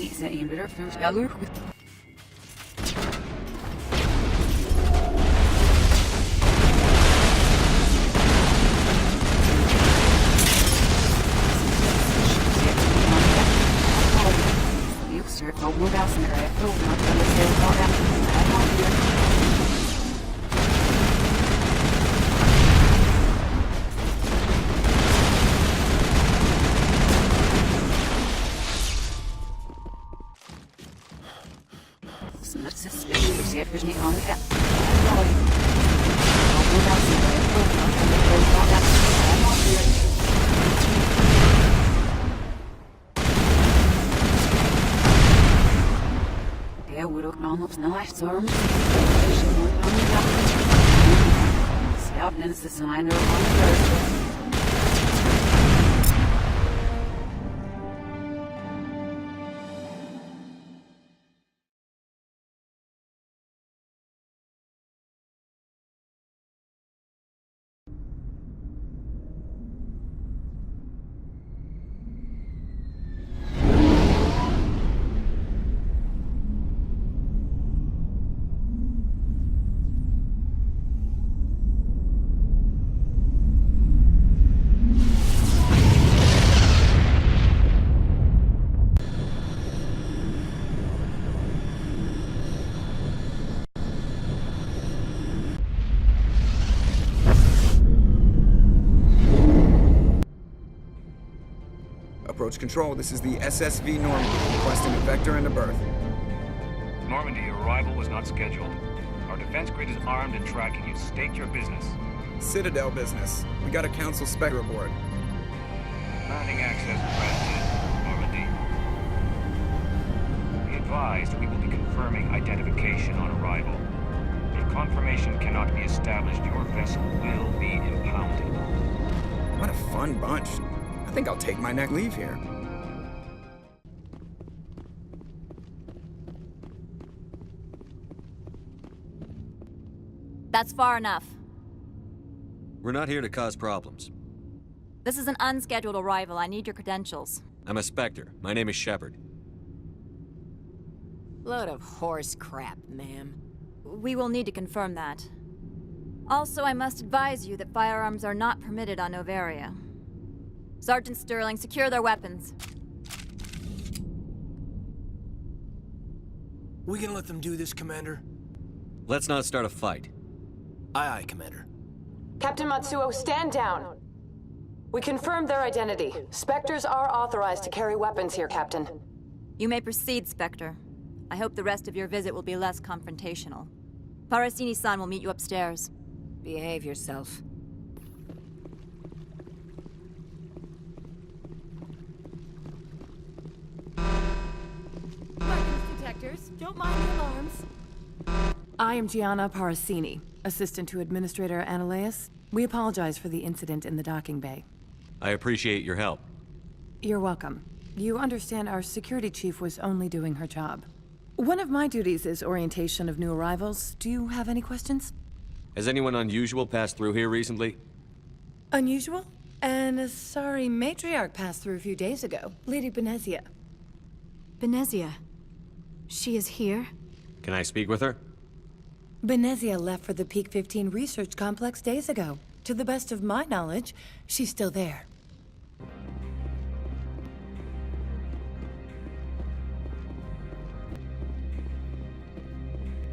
Isa inbeder from Galur. Approach control, this is the SSV Normandy, requesting a vector and a berth. Normandy, your arrival was not scheduled. Our defense grid is armed and tracking you. State your business. Citadel business. We got a Council Spectre aboard. Landing access granted, Normandy. Be advised, we will be confirming identification on arrival. If confirmation cannot be established, your vessel will be impounded. What a fun bunch. I think I'll take my next leave here. That's far enough. We're not here to cause problems. This is an unscheduled arrival. I need your credentials. I'm a Spectre. My name is Shepard. Load of horse crap, ma'am. We will need to confirm that. Also, I must advise you that firearms are not permitted on Noveria. Sergeant Sterling, secure their weapons. We gonna let them do this, Commander? Let's not start a fight. Aye, aye, Commander. Captain Matsuo, stand down. We confirmed their identity. Spectres are authorized to carry weapons here, Captain. You may proceed, Spectre. I hope the rest of your visit will be less confrontational. Parasini-san will meet you upstairs. Behave yourself. Detectors, don't mind the alarms. I am Gianna Parasini, assistant to Administrator Ananias. We apologize for the incident in the docking bay. I appreciate your help. You're welcome. You understand our security chief was only doing her job. One of my duties is orientation of new arrivals. Do you have any questions? Has anyone unusual passed through here recently? Unusual? And a sorry matriarch passed through a few days ago. Lady Benezia. Benezia. She is here? Can I speak with her? Benezia left for the Peak 15 research complex days ago. To the best of my knowledge, she's still there.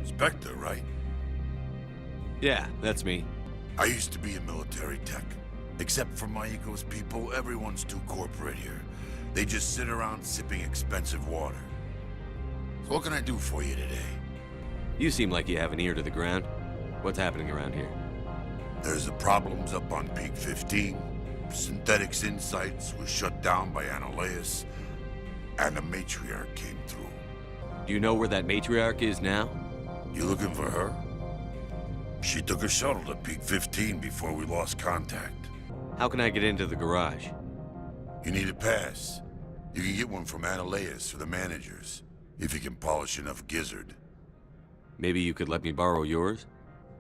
Spectre, right? Yeah, that's me. I used to be in military tech. Except for Maiko's people, everyone's too corporate here. They just sit around sipping expensive water. So what can I do for you today? You seem like you have an ear to the ground. What's happening around here? There's the problems up on Peak 15. Synthetics Insights was shut down by Ananias, and the matriarch came through. Do you know where that matriarch is now? You looking for her? She took a shuttle to Peak 15 before we lost contact. How can I get into the garage? You need a pass. You can get one from Ananias or the managers, if you can polish enough gizzard. Maybe you could let me borrow yours?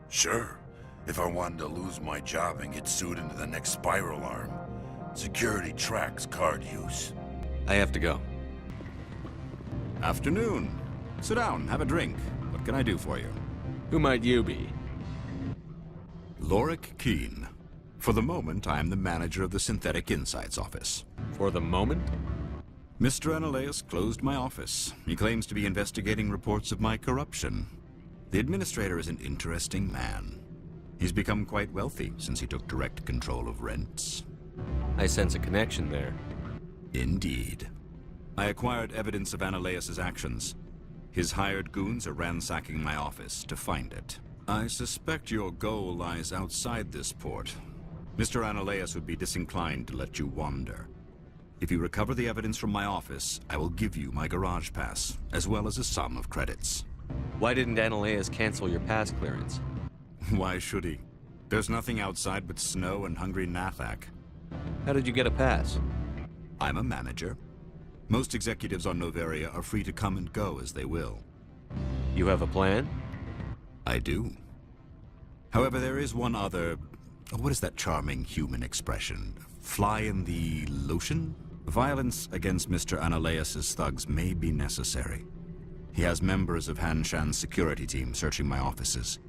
Sure. If I wanted to lose my job and get sued into the next spiral arm. Security tracks card use. I have to go. Afternoon. Sit down, have a drink. What can I do for you? Who might you be? Lorik Keene. For the moment, I am the manager of the Synthetic Insights Office. For the moment? Mr. Analaeus closed my office. He claims to be investigating reports of my corruption. The administrator is an interesting man. He's become quite wealthy since he took direct control of rents. I sense a connection there. Indeed. I acquired evidence of Analaeus' actions. His hired goons are ransacking my office to find it. I suspect your goal lies outside this port. Mr. Analaeus would be disinclined to let you wander. If you recover the evidence from my office, I will give you my garage pass, as well as a sum of credits. Why didn't Analaeus cancel your pass clearance? Why should he? There's nothing outside but snow and hungry Nathak. How did you get a pass? I'm a manager. Most executives on Noveria are free to come and go as they will. You have a plan? I do. However, there is one other... What is that charming human expression? Fly in the lotion? Violence against Mr. Analaeus' thugs may be necessary. He has members of Hanshan's security team searching my offices.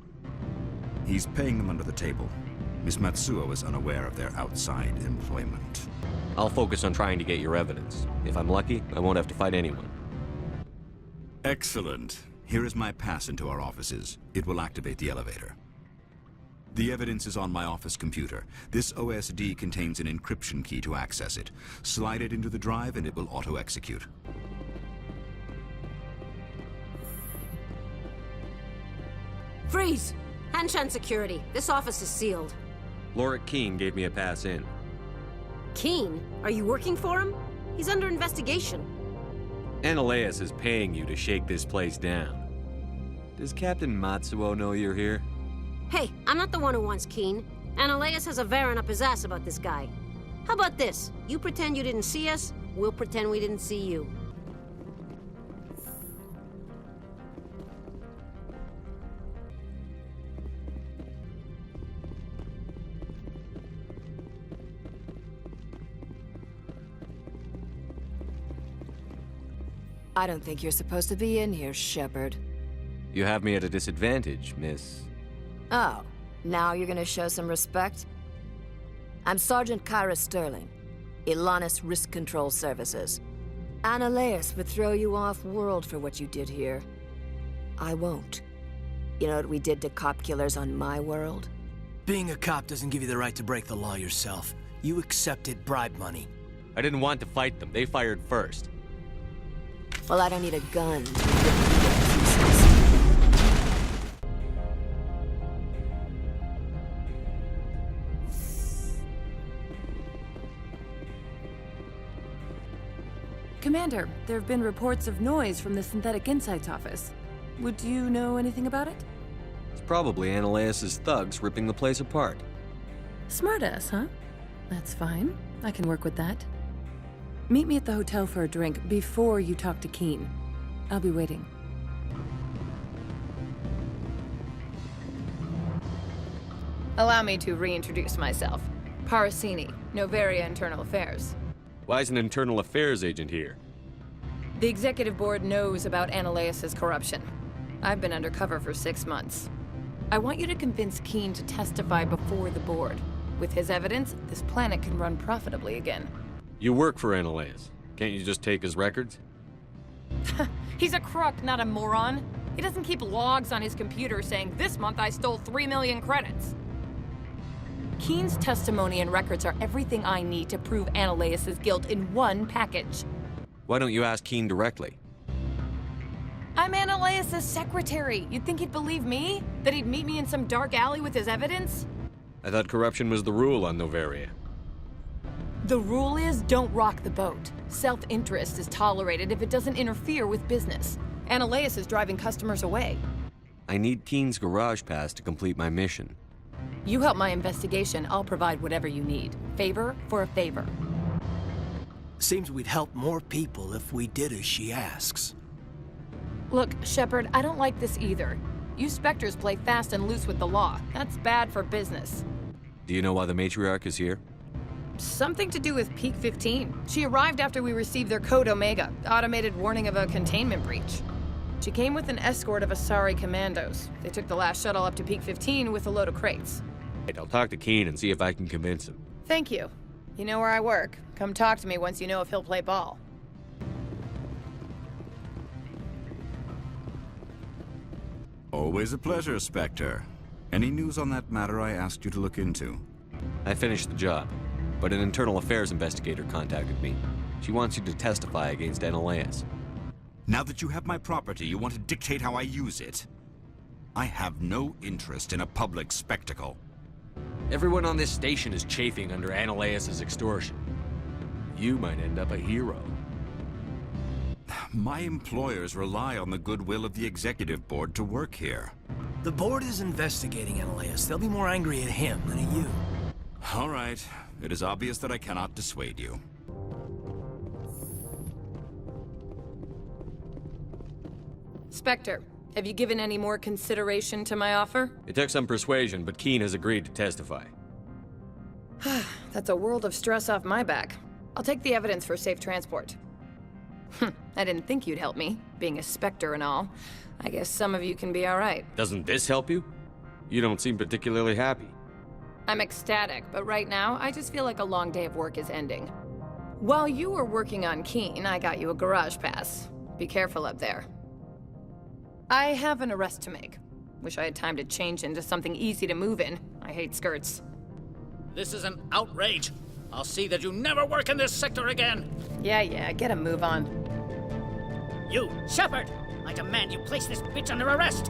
He's paying them under the table. Miss Matsuo is unaware of their outside employment. I'll focus on trying to get your evidence. If I'm lucky, I won't have to fight anyone. Excellent. Here is my pass into our offices. It will activate the elevator. The evidence is on my office computer. This OSD contains an encryption key to access it. Slide it into the drive and it will auto-execute. Freeze! Hanshan security. This office is sealed. Lorik Keene gave me a pass in. Keene? Are you working for him? He's under investigation. Analaeus is paying you to shake this place down. Does Captain Matsuo know you're here? Hey, I'm not the one who wants Keene. Analaeus has a Varen up his ass about this guy. How about this? You pretend you didn't see us, we'll pretend we didn't see you. I don't think you're supposed to be in here, Shepard. You have me at a disadvantage, miss. Oh, now you're gonna show some respect? I'm Sergeant Kyra Sterling, Ilanis Risk Control Services. Analaeus would throw you off-world for what you did here. I won't. You know what we did to cop killers on my world? Being a cop doesn't give you the right to break the law yourself. You accepted bribe money. I didn't want to fight them. They fired first. Well, I don't need a gun. Commander, there have been reports of noise from the Synthetic Insights office. Would you know anything about it? It's probably Analaeus' thugs ripping the place apart. Smartass, huh? That's fine. I can work with that. Meet me at the hotel for a drink before you talk to Keene. I'll be waiting. Allow me to reintroduce myself. Parasini, Noveria Internal Affairs. Why is an internal affairs agent here? The executive board knows about Analaeus' corruption. I've been undercover for 6 months. I want you to convince Keene to testify before the board. With his evidence, this planet can run profitably again. You work for Analaeus. Can't you just take his records? He's a crook, not a moron. He doesn't keep logs on his computer saying, "This month I stole 3 million credits." Keene's testimony and records are everything I need to prove Analaeus' guilt in one package. Why don't you ask Keene directly? I'm Analaeus' secretary. You'd think he'd believe me? That he'd meet me in some dark alley with his evidence? I thought corruption was the rule on Noveria. The rule is, don't rock the boat. Self-interest is tolerated if it doesn't interfere with business. Analaeus is driving customers away. I need Keene's garage pass to complete my mission. You help my investigation, I'll provide whatever you need. Favor for a favor. Seems we'd help more people if we did as she asks. Look, Shepard, I don't like this either. You Spectres play fast and loose with the law. That's bad for business. Do you know why the matriarch is here? Something to do with Peak 15. She arrived after we received their Code Omega, automated warning of a containment breach. She came with an escort of Asari commandos. They took the last shuttle up to Peak 15 with a load of crates. Right, I'll talk to Keen and see if I can convince him. Thank you. You know where I work. Come talk to me once you know if he'll play ball. Always a pleasure, Spectre. Any news on that matter I asked you to look into? I finished the job, but an internal affairs investigator contacted me. She wants you to testify against Analaeus. Now that you have my property, you want to dictate how I use it? I have no interest in a public spectacle. Everyone on this station is chafing under Analaeus' extortion. You might end up a hero. My employers rely on the goodwill of the executive board to work here. The board is investigating Analaeus. They'll be more angry at him than at you. All right. It is obvious that I cannot dissuade you. Spectre, have you given any more consideration to my offer? It took some persuasion, but Keen has agreed to testify. That's a world of stress off my back. I'll take the evidence for safe transport. I didn't think you'd help me, being a Spectre and all. I guess some of you can be alright. Doesn't this help you? You don't seem particularly happy. I'm ecstatic, but right now, I just feel like a long day of work is ending. While you were working on Keen, I got you a garage pass. Be careful up there. I have an arrest to make. Wish I had time to change into something easy to move in. I hate skirts. This is an outrage. I'll see that you never work in this sector again. Yeah, get a move on. You, Shepard! I demand you place this bitch under arrest!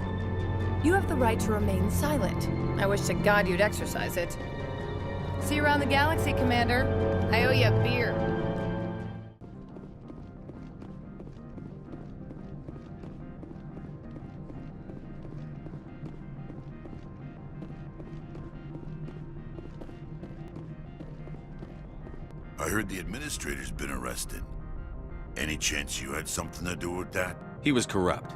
You have the right to remain silent. I wish to God you'd exercise it. See you around the galaxy, Commander. I owe you a beer. I heard the administrator's been arrested. Any chance you had something to do with that? He was corrupt.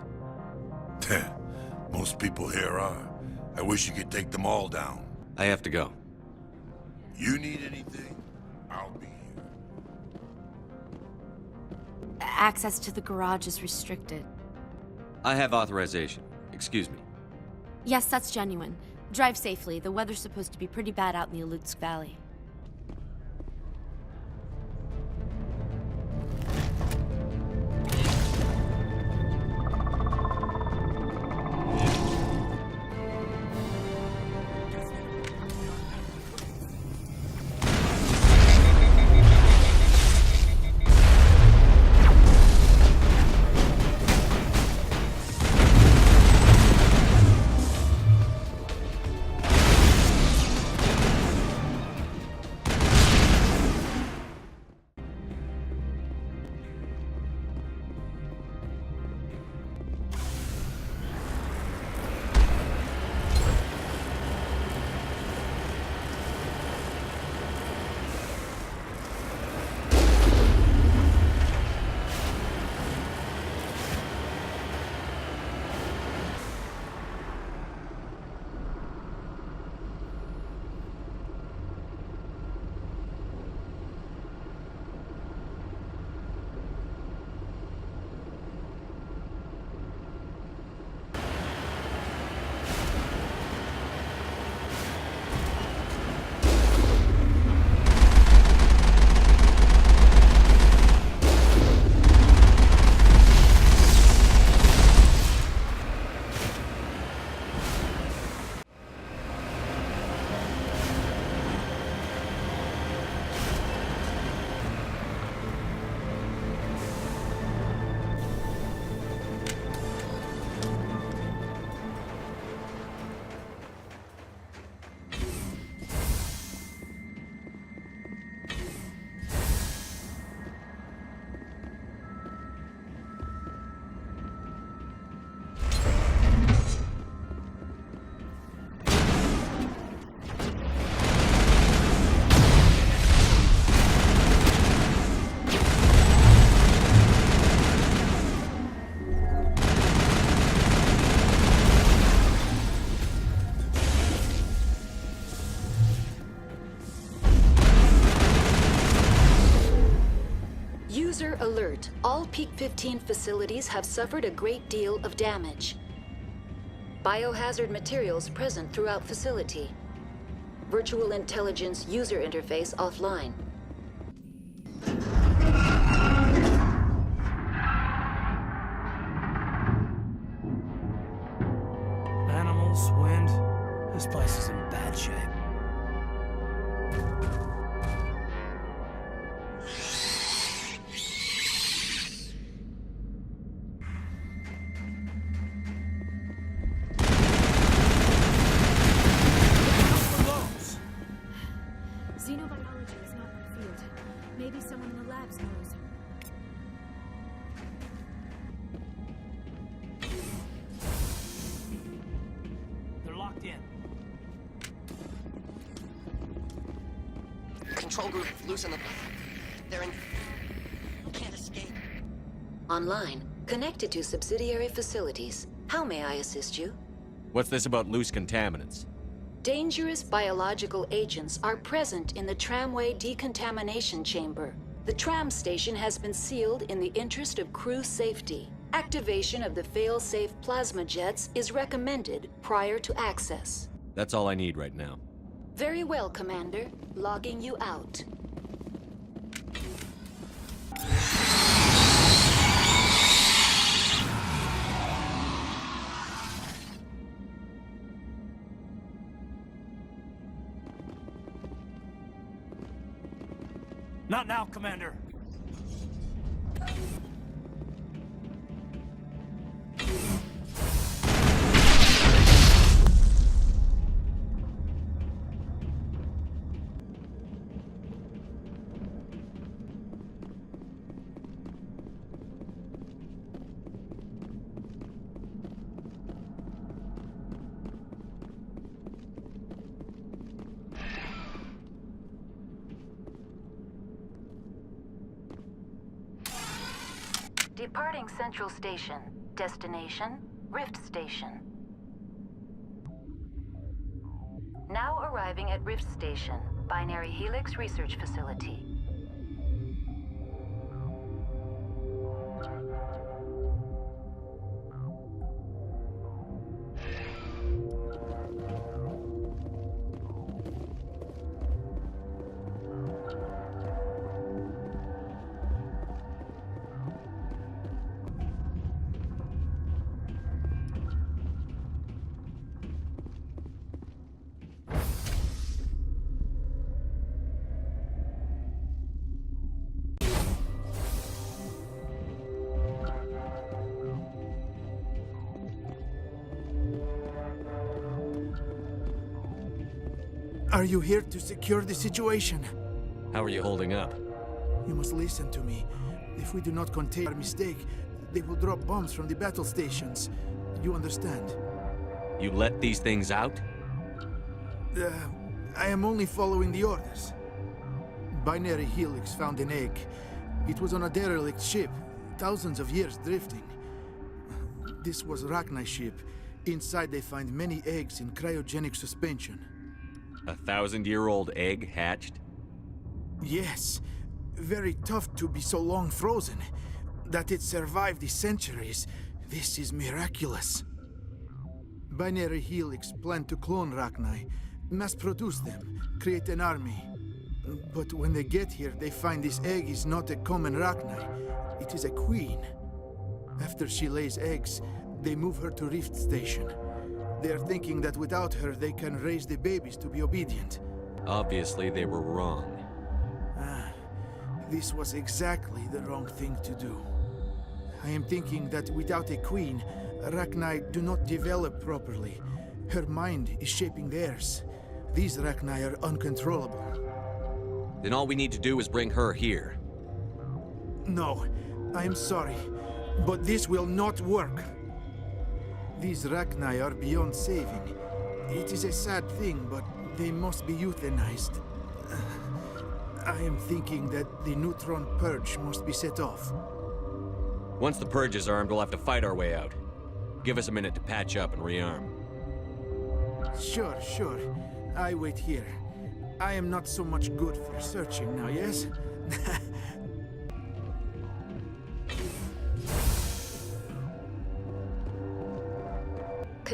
Most people here are. I wish you could take them all down. I have to go. You need anything? I'll be here. Access to the garage is restricted. I have authorization. Excuse me. Yes, that's genuine. Drive safely. The weather's supposed to be pretty bad out in the Alutsk Valley. alert. All Peak 15 facilities have suffered a great deal of damage. Biohazard materials present throughout facility. Virtual intelligence user interface offline. Animals, wind. This place is in bad shape. Xenobiology is not my field. Maybe someone in the labs knows. They're locked in. Control group, loosen them. They're in... Can't escape. Online. Connected to subsidiary facilities. How may I assist you? What's this about loose contaminants? Dangerous biological agents are present in the tramway decontamination chamber. The tram station has been sealed in the interest of crew safety. Activation of the fail-safe plasma jets is recommended prior to access. That's all I need right now. Very well, Commander. Logging you out. Not now, Commander. Departing Central Station. Destination, Rift Station. Now arriving at Rift Station, Binary Helix Research Facility. Are you here to secure the situation? How are you holding up? You must listen to me. If we do not contain our mistake, they will drop bombs from the battle stations. You understand? You let these things out? I am only following the orders. Binary Helix found an egg. It was on a derelict ship, thousands of years drifting. This was Rachni's ship. Inside they find many eggs in cryogenic suspension. A 1,000-year-old egg hatched? Yes. Very tough to be so long frozen. That it survived the centuries. This is miraculous. Binary Helix planned to clone Rachni, mass-produce them, create an army. But when they get here, they find this egg is not a common Rachni. It is a queen. After she lays eggs, they move her to Rift Station. They are thinking that without her, they can raise the babies to be obedient. Obviously, they were wrong. This was exactly the wrong thing to do. I am thinking that without a queen, Rachni do not develop properly. Her mind is shaping theirs. These Rachni are uncontrollable. Then all we need to do is bring her here. No, I am sorry, but this will not work. These Rachni are beyond saving. It is a sad thing, but they must be euthanized. I am thinking that the neutron purge must be set off. Once the purge is armed, we'll have to fight our way out. Give us a minute to patch up and rearm. Sure. I wait here. I am not so much good for searching now, yes?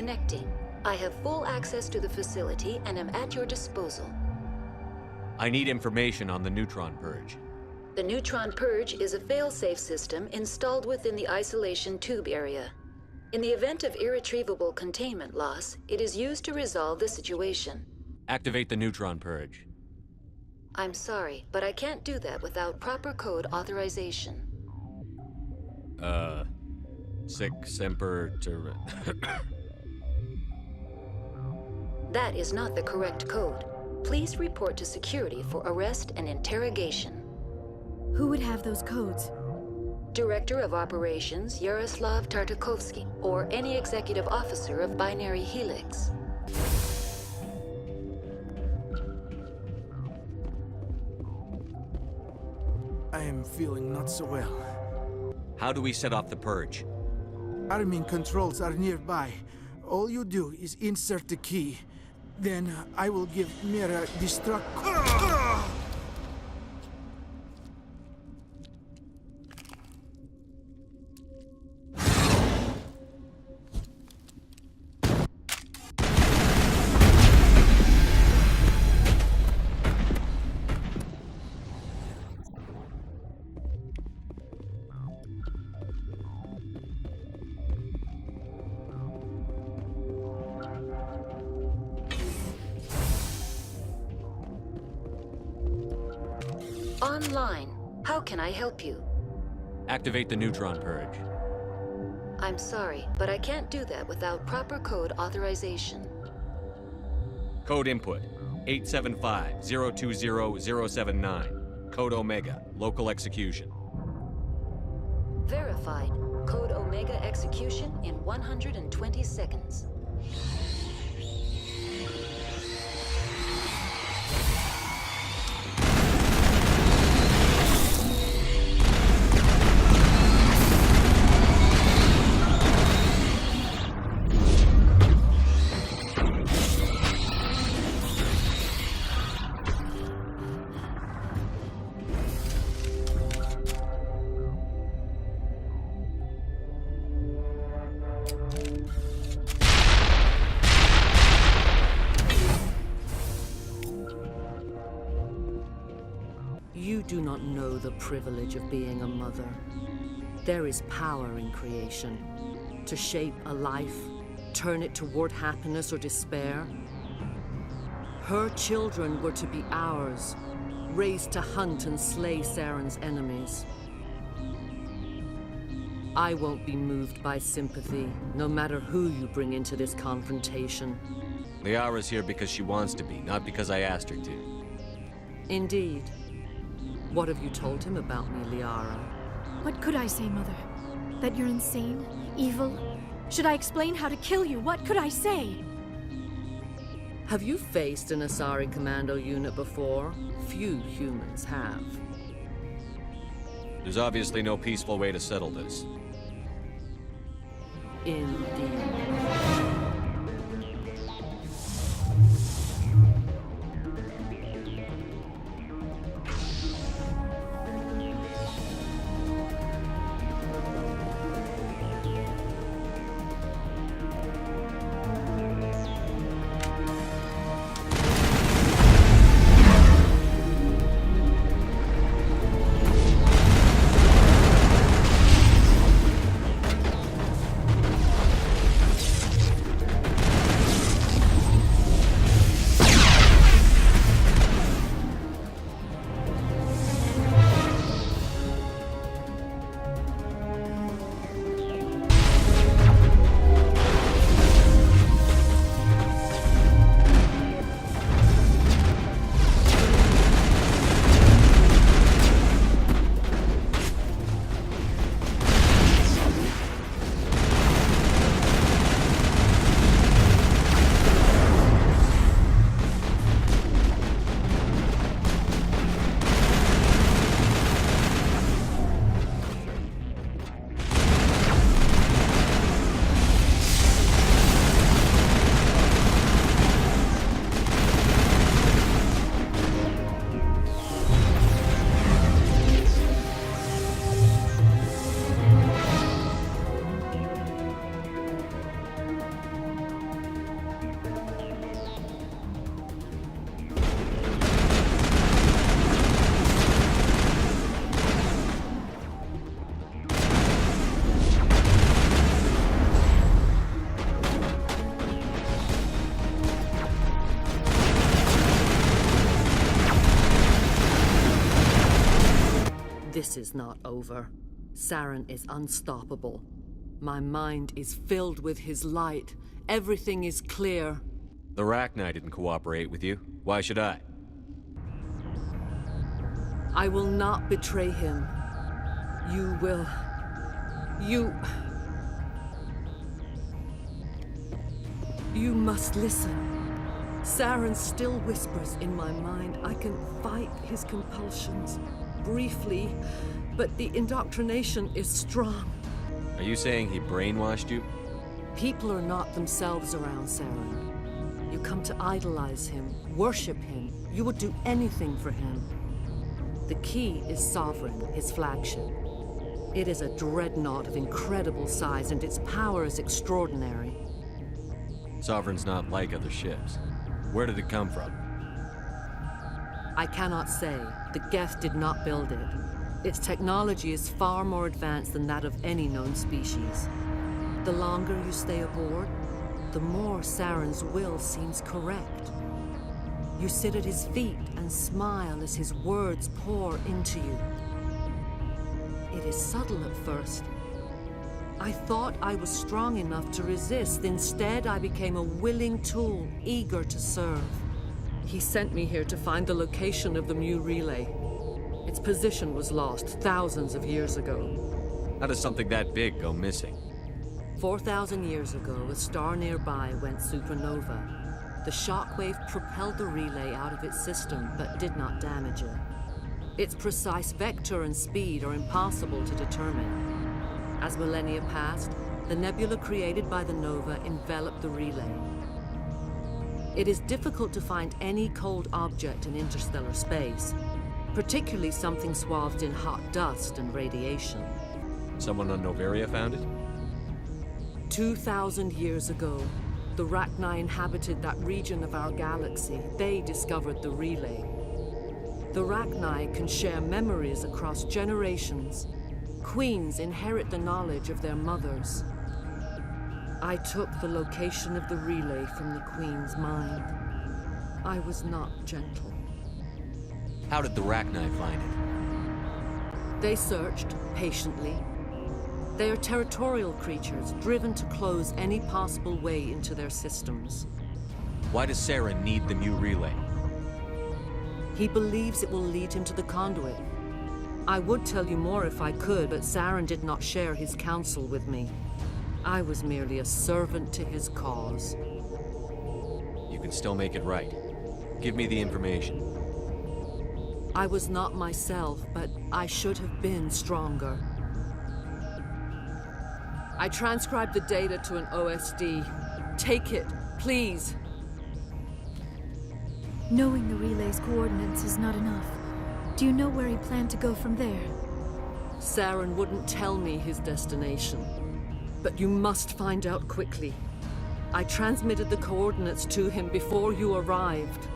Connecting. I have full access to the facility and am at your disposal. I need information on the neutron purge. The neutron purge is a fail-safe system installed within the isolation tube area. In the event of irretrievable containment loss, it is used to resolve the situation. Activate the neutron purge. I'm sorry, but I can't do that without proper code authorization. Sic semper ter... That is not the correct code. Please report to security for arrest and interrogation. Who would have those codes? Director of Operations Yaroslav Tartakovsky, or any executive officer of Binary Helix. I am feeling not so well. How do we set off the purge? Arming controls are nearby. All you do is insert the key. Then I will give Mira destruct... Online. How can I help you? Activate the neutron purge. I'm sorry, but I can't do that without proper code authorization. Code input 875-020-079. Code Omega. Local execution. Verified. Code Omega execution in 120 seconds. You do not know the privilege of being a mother. There is power in creation. To shape a life, turn it toward happiness or despair. Her children were to be ours, raised to hunt and slay Saren's enemies. I won't be moved by sympathy, no matter who you bring into this confrontation. Liara's here because she wants to be, not because I asked her to. Indeed. What have you told him about me, Liara? What could I say, Mother? That you're insane? Evil? Should I explain how to kill you? What could I say? Have you faced an Asari commando unit before? Few humans have. There's obviously no peaceful way to settle this. Indeed. This is not over. Saren is unstoppable. My mind is filled with his light. Everything is clear. The Rachni didn't cooperate with you. Why should I? I will not betray him. You will... You must listen. Saren still whispers in my mind. I can fight his compulsions. Briefly, but the indoctrination is strong. Are you saying he brainwashed you? People are not themselves around Saren. You come to idolize him, worship him. You would do anything for him. The key is Sovereign, his flagship. It is a dreadnought of incredible size, and its power is extraordinary. Sovereign's not like other ships. Where did it come from? I cannot say. The Geth did not build it. Its technology is far more advanced than that of any known species. The longer you stay aboard, the more Saren's will seems correct. You sit at his feet and smile as his words pour into you. It is subtle at first. I thought I was strong enough to resist. Instead, I became a willing tool, eager to serve. He sent me here to find the location of the Mu relay. Its position was lost thousands of years ago. How does something that big go missing? 4,000 years ago, a star nearby went supernova. The shockwave propelled the relay out of its system, but did not damage it. Its precise vector and speed are impossible to determine. As millennia passed, the nebula created by the nova enveloped the relay. It is difficult to find any cold object in interstellar space, particularly something swathed in hot dust and radiation. Someone on Noveria found it? 2,000 years ago, the Rachni inhabited that region of our galaxy. They discovered the relay. The Rachni can share memories across generations. Queens inherit the knowledge of their mothers. I took the location of the relay from the Queen's mind. I was not gentle. How did the Rachni find it? They searched patiently. They are territorial creatures, driven to close any possible way into their systems. Why does Saren need the Mu relay? He believes it will lead him to the conduit. I would tell you more if I could, but Saren did not share his counsel with me. I was merely a servant to his cause. You can still make it right. Give me the information. I was not myself, but I should have been stronger. I transcribed the data to an OSD. Take it, please. Knowing the relay's coordinates is not enough. Do you know where he planned to go from there? Saren wouldn't tell me his destination. But you must find out quickly. I transmitted the coordinates to him before you arrived.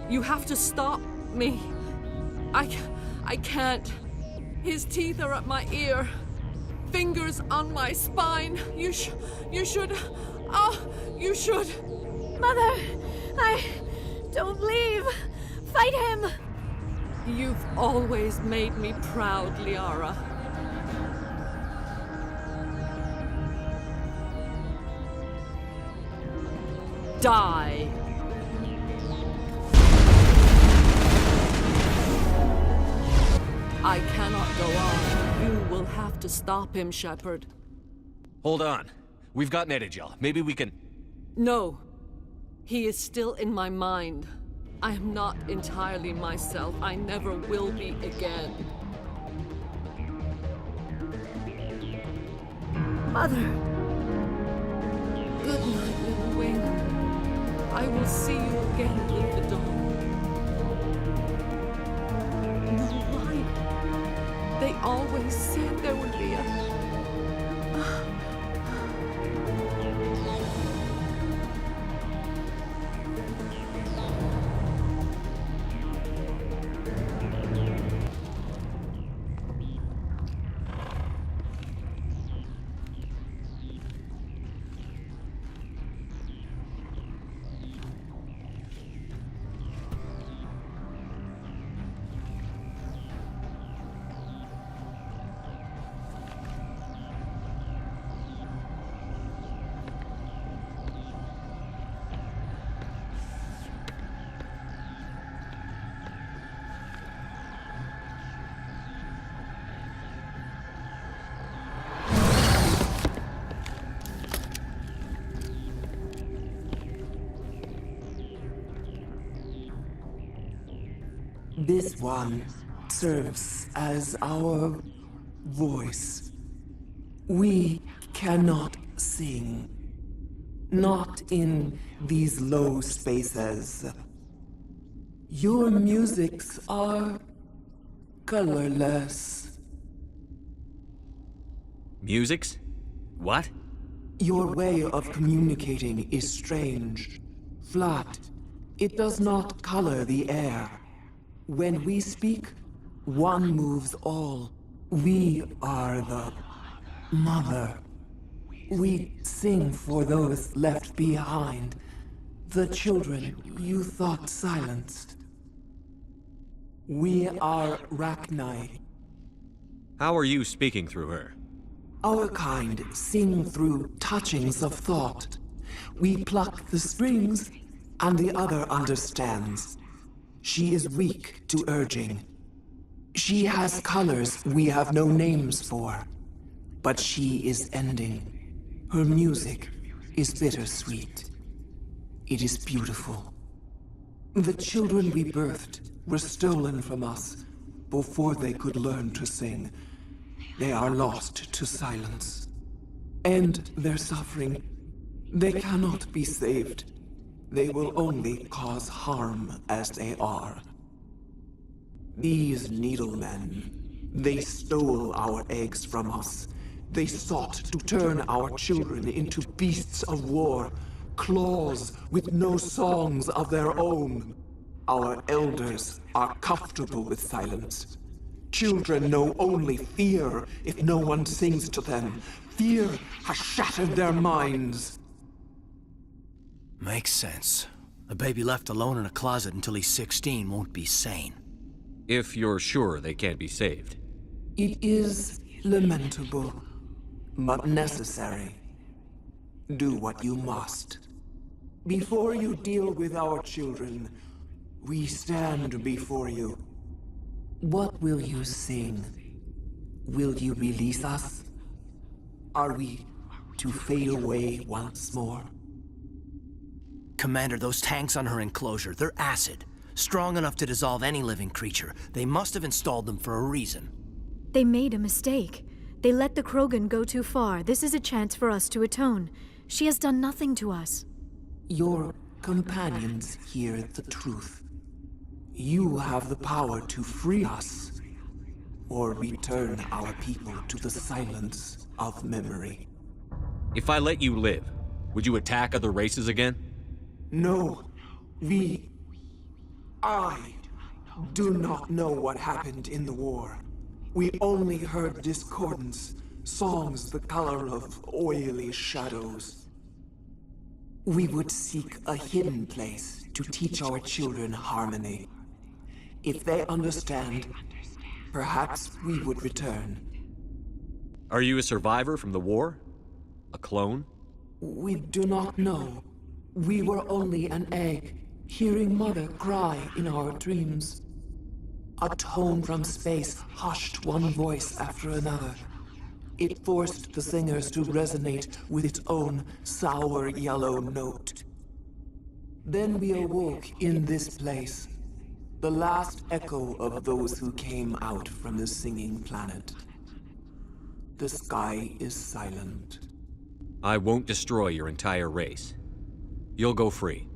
You have to stop me. I can't. His teeth are at my ear. Fingers on my spine. You should. Oh, you should. Mother, don't leave. Fight him. You've always made me proud, Liara. Die. I cannot go on. You will have to stop him, Shepard. Hold on. We've got Netagel. Maybe we can... No. He is still in my mind. I am not entirely myself. I never will be again. Mother. Good night, little wing. I will see you again with the dawn. No light. They always said there would be a... This one serves as our voice. We cannot sing. Not in these low spaces. Your musics are colorless. Musics? What? Your way of communicating is strange. Flat. It does not color the air. When we speak, one moves all. We are the mother. We sing for those left behind. The children you thought silenced. We are Rachni. How are you speaking through her? Our kind sing through touchings of thought. We pluck the strings, and the other understands. She is weak to urging. She has colors we have no names for. But she is ending. Her music is bittersweet. It is beautiful. The children we birthed were stolen from us before they could learn to sing. They are lost to silence. And their suffering, they cannot be saved. They will only cause harm as they are. These needlemen, they stole our eggs from us. They sought to turn our children into beasts of war, claws with no songs of their own. Our elders are comfortable with silence. Children know only fear if no one sings to them. Fear has shattered their minds. Makes sense. A baby left alone in a closet until he's 16 won't be sane. If you're sure they can't be saved. It is lamentable, but necessary. Do what you must. Before you deal with our children, we stand before you. What will you sing? Will you release us? Are we to fade away once more? Commander, those tanks on her enclosure, they're acid. Strong enough to dissolve any living creature. They must have installed them for a reason. They made a mistake. They let the Krogan go too far. This is a chance for us to atone. She has done nothing to us. Your companions hear the truth. You have the power to free us, or return our people to the silence of memory. If I let you live, would you attack other races again? No, I do not know what happened in the war. We only heard discordance, songs the color of oily shadows. We would seek a hidden place to teach our children harmony. If they understand, perhaps we would return. Are you a survivor from the war? A clone? We do not know. We were only an egg, hearing Mother cry in our dreams. A tone from space hushed one voice after another. It forced the singers to resonate with its own sour yellow note. Then we awoke in this place, the last echo of those who came out from the singing planet. The sky is silent. I won't destroy your entire race. You'll go free.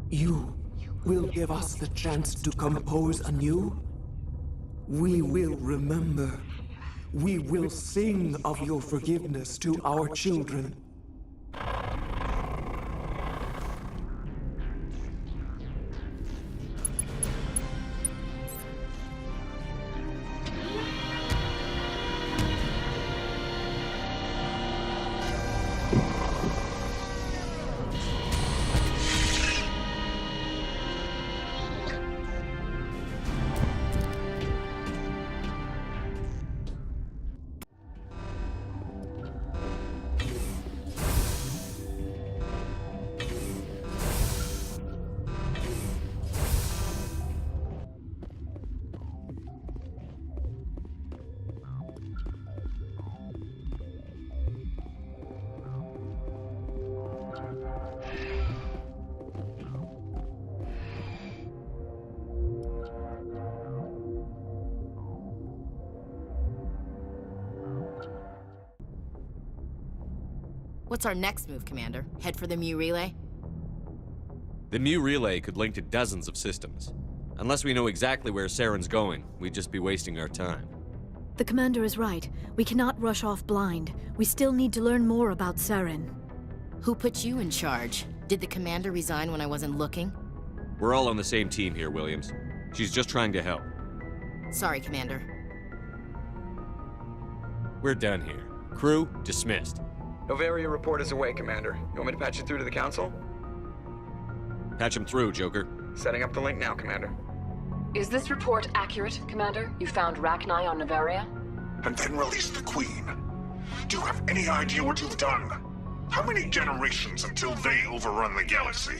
You will give us the chance to compose anew? We will remember. We will sing of your forgiveness to our children. What's our next move, Commander? Head for the Mu relay? The Mu relay could link to dozens of systems. Unless we know exactly where Saren's going, we'd just be wasting our time. The commander is right. We cannot rush off blind. We still need to learn more about Saren. Who put you in charge? Did the commander resign when I wasn't looking? We're all on the same team here, Williams. She's just trying to help. Sorry, Commander. We're done here. Crew, dismissed. Noveria report is away, Commander. You want me to patch you through to the Council? Patch him through, Joker. Setting up the link now, Commander. Is this report accurate, Commander? You found Rachni on Noveria? And then released the Queen. Do you have any idea what you've done? How many generations until they overrun the galaxy?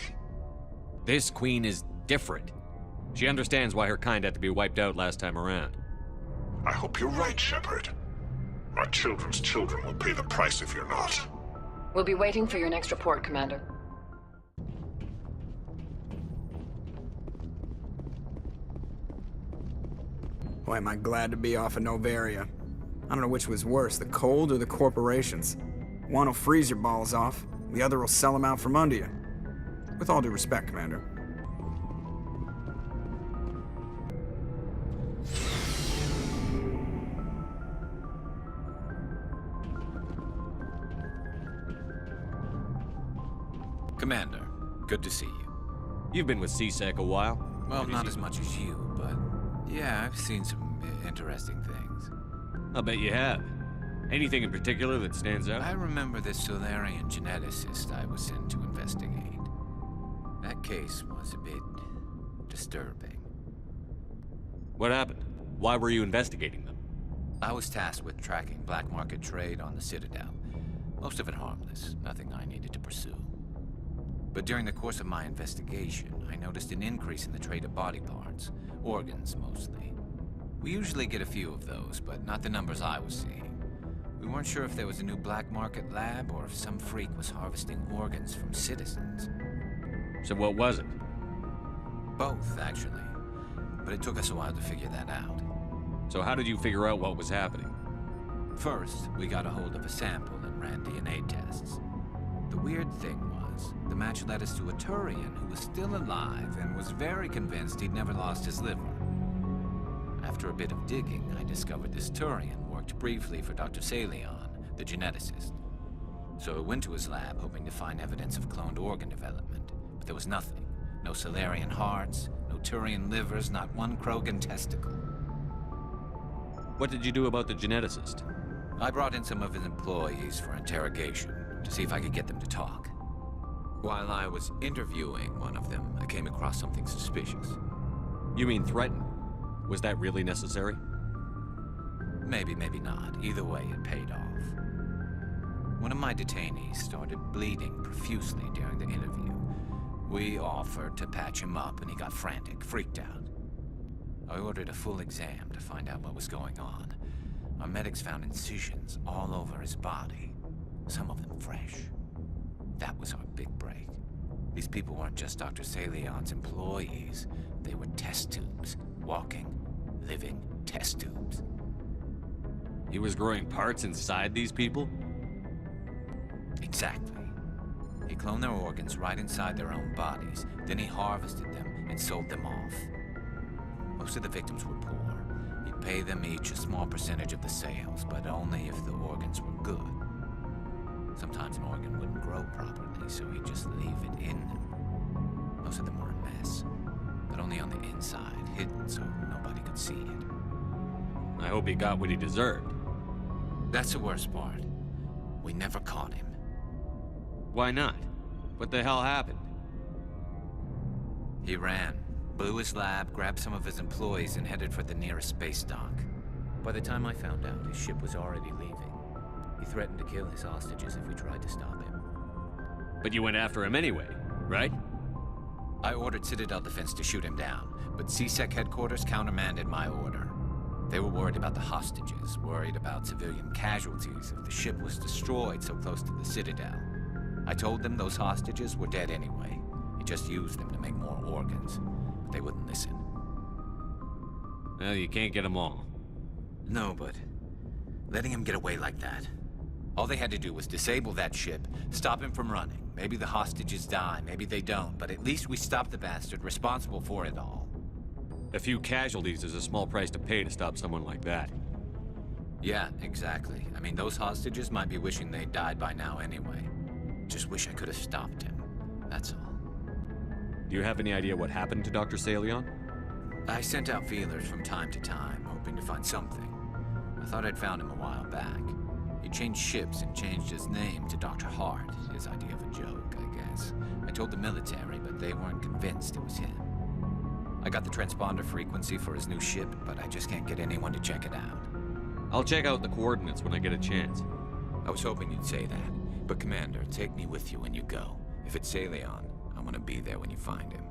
This Queen is different. She understands why her kind had to be wiped out last time around. I hope you're right, Shepard. Our children's children will pay the price if you're not. We'll be waiting for your next report, Commander. Boy, am I glad to be off of Noveria. I don't know which was worse, the cold or the corporations. One will freeze your balls off, the other will sell them out from under you. With all due respect, Commander. Commander, good to see you. You've been with CSEC a while. Well, not as much as you, but yeah, I've seen some interesting things. I'll bet you have. Anything in particular that stands out? I remember this Solarian geneticist I was sent to investigate. That case was a bit disturbing. What happened? Why were you investigating them? I was tasked with tracking black market trade on the Citadel. Most of it harmless, nothing I needed to pursue. But during the course of my investigation, I noticed an increase in the trade of body parts, organs mostly. We usually get a few of those, but not the numbers I was seeing. We weren't sure if there was a new black market lab or if some freak was harvesting organs from citizens. So what was it? Both, actually. But it took us a while to figure that out. So how did you figure out what was happening? First, we got a hold of a sample and ran DNA tests. The weird thing was, the match led us to a Turian who was still alive and was very convinced he'd never lost his liver. After a bit of digging, I discovered this Turian worked briefly for Dr. Salion, the geneticist. So I went to his lab hoping to find evidence of cloned organ development, but there was nothing. No Solarian hearts, no Turian livers, not one Krogan testicle. What did you do about the geneticist? I brought in some of his employees for interrogation, to see if I could get them to talk. While I was interviewing one of them, I came across something suspicious. You mean threatened? Was that really necessary? Maybe, maybe not. Either way, it paid off. One of my detainees started bleeding profusely during the interview. We offered to patch him up, and he got frantic, freaked out. I ordered a full exam to find out what was going on. Our medics found incisions all over his body, some of them fresh. That was our big break. These people weren't just Dr. Salion's employees. They were test tubes. Walking, living test tubes. He was growing parts inside these people? Exactly. He cloned their organs right inside their own bodies. Then he harvested them and sold them off. Most of the victims were poor. He'd pay them each a small percentage of the sales, but only if the organs were good. Sometimes an organ wouldn't grow properly, so he'd just leave it in them. Most of them were a mess, but only on the inside, hidden so nobody could see it. I hope he got what he deserved. That's the worst part. We never caught him. Why not? What the hell happened? He ran, blew his lab, grabbed some of his employees, and headed for the nearest space dock. By the time I found out, his ship was already leaving. He threatened to kill his hostages if we tried to stop him. But you went after him anyway, right? I ordered Citadel Defense to shoot him down, but CSEC headquarters countermanded my order. They were worried about the hostages, worried about civilian casualties if the ship was destroyed so close to the Citadel. I told them those hostages were dead anyway. He just used them to make more organs, but they wouldn't listen. Well, you can't get them all. No, but letting him get away like that, All they had to do was disable that ship, stop him from running. Maybe the hostages die, maybe they don't, but at least we stopped the bastard responsible for it all. A few casualties is a small price to pay to stop someone like that. Yeah, exactly. I mean, those hostages might be wishing they died by now anyway. Just wish I could have stopped him. That's all. Do you have any idea what happened to Dr. Salion? I sent out feelers from time to time, hoping to find something. I thought I'd found him a while back. He changed ships and changed his name to Dr. Hart, his idea of a joke, I guess. I told the military, but they weren't convinced it was him. I got the transponder frequency for his new ship, but I just can't get anyone to check it out. I'll check out the coordinates when I get a chance. I was hoping you'd say that. But Commander, take me with you when you go. If it's Salion, I want to be there when you find him.